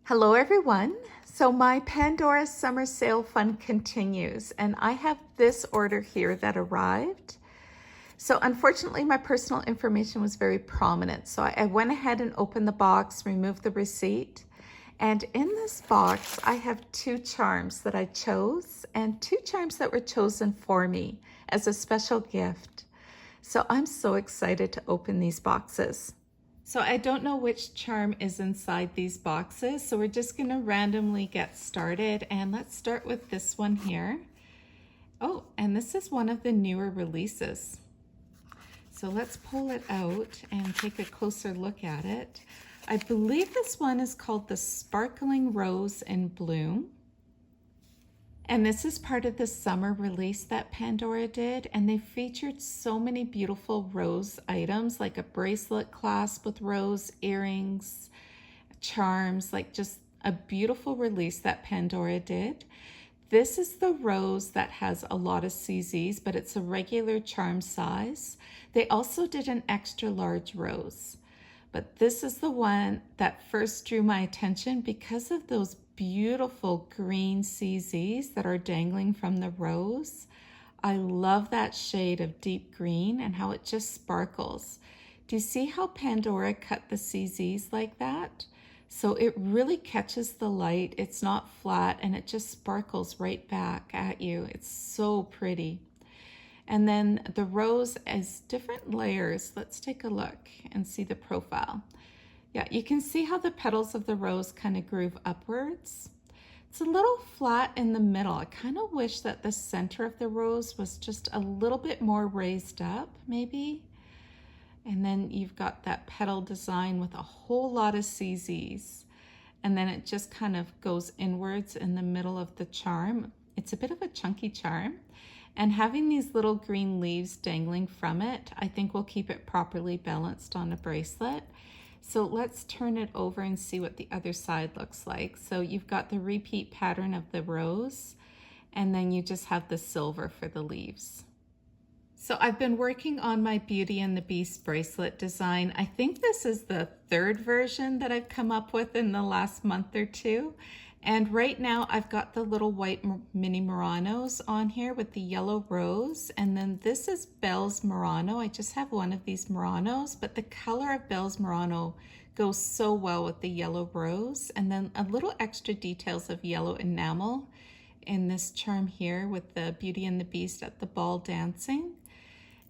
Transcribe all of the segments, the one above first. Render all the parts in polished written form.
Hello everyone. So my Pandora Summer Sale Fund continues and I have this order here that arrived. So unfortunately my personal information was very prominent. So I went ahead and opened the box, removed the receipt. And in this box, I have two charms that I chose and two charms that were chosen for me as a special gift. So I'm so excited to open these boxes. So I don't know which charm is inside these boxes, so we're just going to randomly get started, and let's start with this one here. Oh, and this is one of the newer releases. So let's pull it out and take a closer look at it. I believe this one is called the Sparkling Rose in Bloom. And this is part of the summer release that Pandora did, and they featured so many beautiful rose items, like a bracelet clasp with rose earrings, charms, like just a beautiful release that Pandora did. This is the rose that has a lot of CZs, but it's a regular charm size. They also did an extra large rose, but this is the one that first drew my attention because of those beautiful green CZs that are dangling from the rose. I love that shade of deep green and how it just sparkles. Do you see how Pandora cut the CZs like that? So it really catches the light. It's not flat and it just sparkles right back at you. It's so pretty. And then the rose is different layers. Let's take a look and see the profile. Yeah, you can see how the petals of the rose kind of groove upwards. It's a little flat in the middle. I kind of wish that the center of the rose was just a little bit more raised up, maybe. And then you've got that petal design with a whole lot of CZs. And then it just kind of goes inwards in the middle of the charm. It's a bit of a chunky charm. And having these little green leaves dangling from it, I think will keep it properly balanced on a bracelet. So let's turn it over and see what the other side looks like. So you've got the repeat pattern of the rose, and then you just have the silver for the leaves. So I've been working on my Beauty and the Beast bracelet design. I think this is the third version that I've come up with in the last month or two. And right now I've got the little white mini Muranos on here with the yellow rose. And then this is Belle's Murano. I just have one of these Muranos, but the color of Belle's Murano goes so well with the yellow rose. And then a little extra details of yellow enamel in this charm here with the Beauty and the Beast at the ball dancing.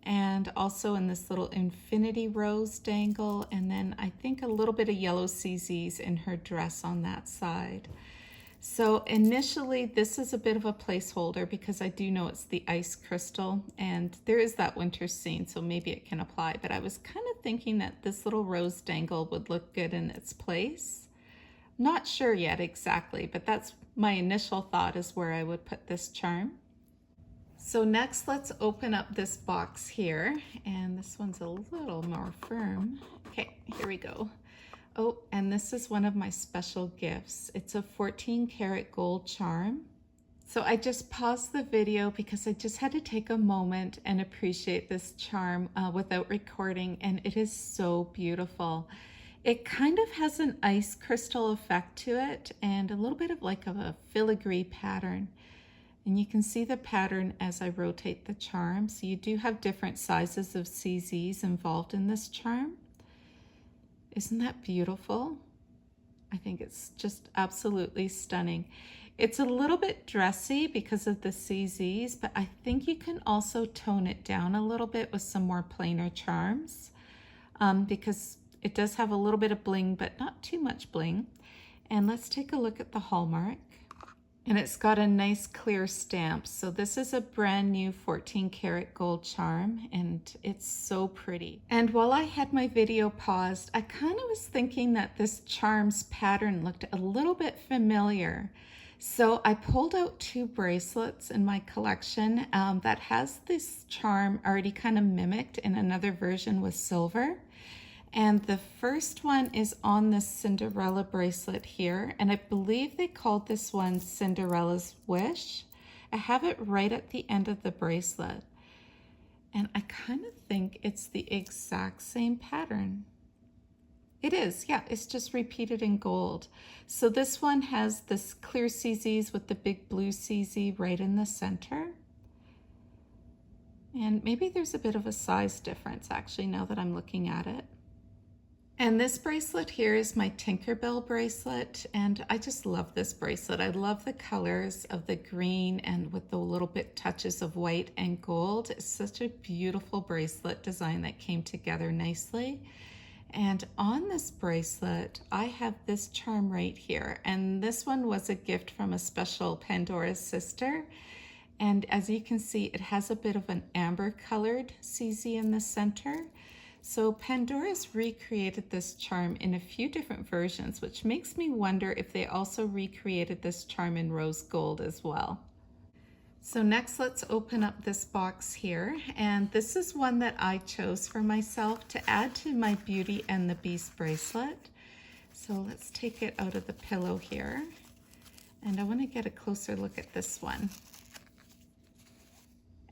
And also in this little infinity rose dangle. And then I think a little bit of yellow CZs in her dress on that side. So initially this is a bit of a placeholder because I do know it's the ice crystal and there is that winter scene, so maybe it can apply, but I was kind of thinking that this little rose dangle would look good in its place. Not sure yet exactly, but that's my initial thought is where I would put this charm. So next let's open up this box here, and this one's a little more firm. Okay, here we go. Oh, and this is one of my special gifts. It's a 14 karat gold charm. So I just paused the video because I just had to take a moment and appreciate this charm without recording, and it is so beautiful. It kind of has an ice crystal effect to it and a little bit of like a filigree pattern. And you can see the pattern as I rotate the charm. So you do have different sizes of CZs involved in this charm. Isn't that beautiful? I think it's just absolutely stunning. It's a little bit dressy because of the CZs, but I think you can also tone it down a little bit with some more plainer charms because it does have a little bit of bling, but not too much bling. And let's take a look at the hallmark. And it's got a nice clear stamp. So this is a brand new 14 karat gold charm and it's so pretty. And while I had my video paused, I kind of was thinking that this charm's pattern looked a little bit familiar. So I pulled out two bracelets in my collection that has this charm already kind of mimicked in another version with silver. And the first one is on this Cinderella bracelet here. And I believe they called this one Cinderella's Wish. I have it right at the end of the bracelet. And I kind of think it's the exact same pattern. It is, yeah, it's just repeated in gold. So this one has this clear CZs with the big blue CZ right in the center. And maybe there's a bit of a size difference actually now that I'm looking at it. And this bracelet here is my Tinkerbell bracelet, and I just love this bracelet. I love the colors of the green and with the little bit touches of white and gold. It's such a beautiful bracelet design that came together nicely. And on this bracelet, I have this charm right here. And this one was a gift from a special Pandora's sister. And as you can see, it has a bit of an amber colored CZ in the center. So Pandora's recreated this charm in a few different versions, which makes me wonder if they also recreated this charm in rose gold as well. So next, let's open up this box here. And this is one that I chose for myself to add to my Beauty and the Beast bracelet. So let's take it out of the pillow here. And I want to get a closer look at this one.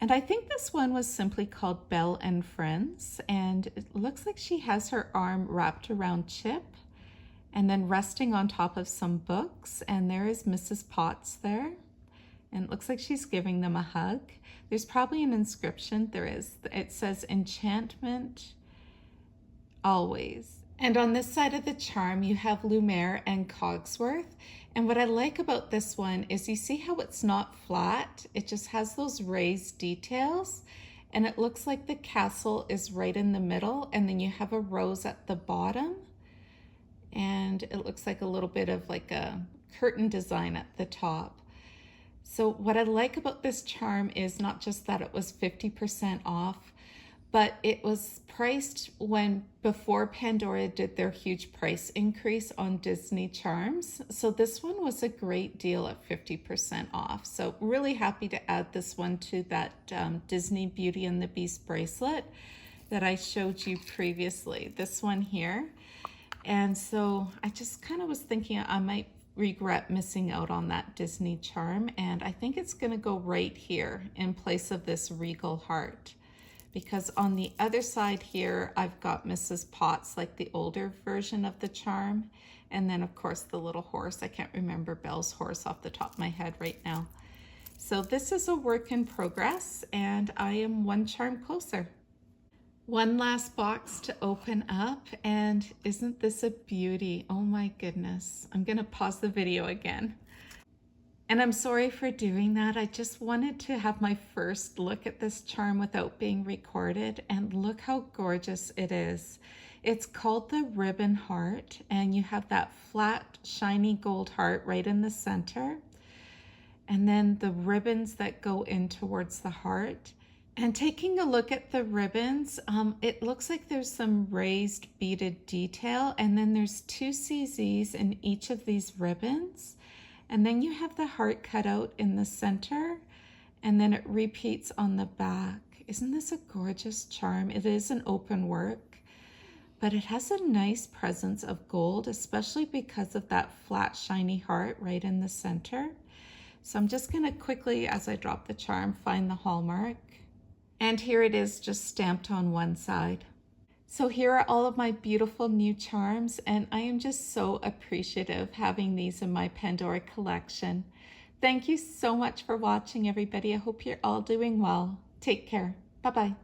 And I think this one was simply called Belle and Friends. And it looks like she has her arm wrapped around Chip and then resting on top of some books. And there is Mrs. Potts there. And it looks like she's giving them a hug. There's probably an inscription. There is. It says enchantment always. And on this side of the charm, you have Lumiere and Cogsworth. And what I like about this one is you see how it's not flat. It just has those raised details. And it looks like the castle is right in the middle. And then you have a rose at the bottom. And it looks like a little bit of like a curtain design at the top. So what I like about this charm is not just that it was 50% off, but it was priced before Pandora did their huge price increase on Disney charms. So this one was a great deal at 50% off. So really happy to add this one to that Disney Beauty and the Beast bracelet that I showed you previously, this one here. And so I just kind of was thinking I might regret missing out on that Disney charm, and I think it's going to go right here in place of this regal heart, because on the other side here I've got Mrs. Potts, like the older version of the charm, and then of course the little horse. I can't remember Belle's horse off the top of my head right now. So this is a work in progress, and I am one charm closer. One last box to open up, and isn't this a beauty? Oh my goodness. I'm gonna pause the video again. And I'm sorry for doing that. I just wanted to have my first look at this charm without being recorded, and look how gorgeous it is. It's called the Ribbon Heart, and you have that flat, shiny gold heart right in the center. And then the ribbons that go in towards the heart. And taking a look at the ribbons, it looks like there's some raised beaded detail, and then there's 2 CZs in each of these ribbons. And then you have the heart cut out in the center, and then it repeats on the back. Isn't this a gorgeous charm? It is an open work, but it has a nice presence of gold, especially because of that flat, shiny heart right in the center. So I'm just gonna quickly, as I drop the charm, find the hallmark. And here it is, just stamped on one side. So here are all of my beautiful new charms, and I am just so appreciative having these in my Pandora collection. Thank you so much for watching, everybody. I hope you're all doing well. Take care. Bye-bye.